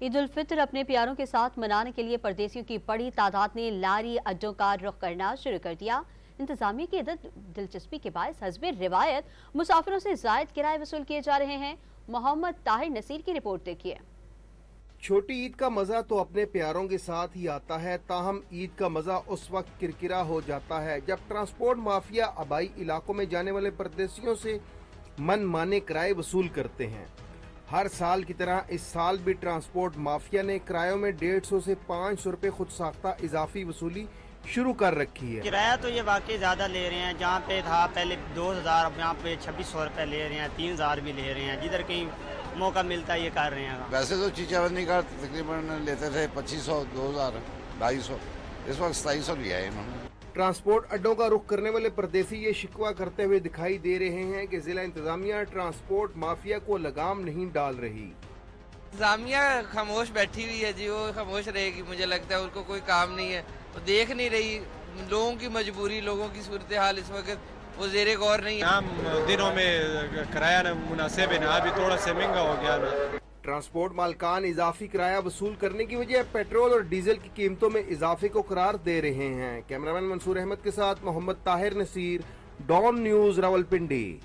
عید الفطر اپنے پیاروں کے ساتھ منانے کے لیے پردیسیوں کی بڑی تعداد نے لاری اڈوں کا رخ کرنا شروع کر دیا۔ انتظامیہ کی دلچسپی کے باعث حسب روایت مسافروں سے زائد کرائے وصول کیے جا رہے ہیں۔ محمد طاہر نصیر کی رپورٹ دیکھیے۔ چھوٹی عید کا مزہ تو اپنے پیاروں کے ساتھ ہی آتا ہے، تاہم عید کا مزہ اس وقت کرکرا ہو جاتا ہے جب ٹرانسپورٹ مافیا آبائی علاقوں میں جانے والے پردیسیوں سے من مانے کرائے وصول کرتے ہیں۔ ہر سال کی طرح اس سال بھی ٹرانسپورٹ مافیا نے کرایوں میں 150 سے 500 روپے خود ساختہ اضافی وصولی شروع کر رکھی ہے۔ کرایہ تو یہ واقعی زیادہ لے رہے ہیں، جہاں پہ تھا پہلے 2000، اب یہاں پہ 2600 روپے لے رہے ہیں، 3000 بھی لے رہے ہیں، جدھر کہیں موقع ملتا ہے یہ کر رہے ہیں۔ ویسے تو چیچاونی کا تقریباً لیتے تھے 2500، 2000، 250، اس وقت 2700 لیا ہے انہوں نے۔ ٹرانسپورٹ اڈوں کا رخ کرنے والے پردیسی یہ شکوہ کرتے ہوئے دکھائی دے رہے ہیں کہ ضلع انتظامیہ ٹرانسپورٹ مافیا کو لگام نہیں ڈال رہی۔ انتظامیہ خاموش بیٹھی ہوئی ہے جی، وہ خاموش رہے گی، مجھے لگتا ہے ان کو کوئی کام نہیں ہے، وہ دیکھ نہیں رہی لوگوں کی مجبوری، لوگوں کی صورتحال اس وقت وہ زیر غور نہیں ہے۔ عام دنوں میں کرایہ مناسب ہے نا، ابھی تھوڑا سا مہنگا ہو گیا نا۔ ٹرانسپورٹ مالکان اضافی کرایہ وصول کرنے کی وجہ پیٹرول اور ڈیزل کی قیمتوں میں اضافے کو قرار دے رہے ہیں۔ کیمرامین منصور احمد کے ساتھ محمد طاہر نصیر، ڈان نیوز، راولپنڈی۔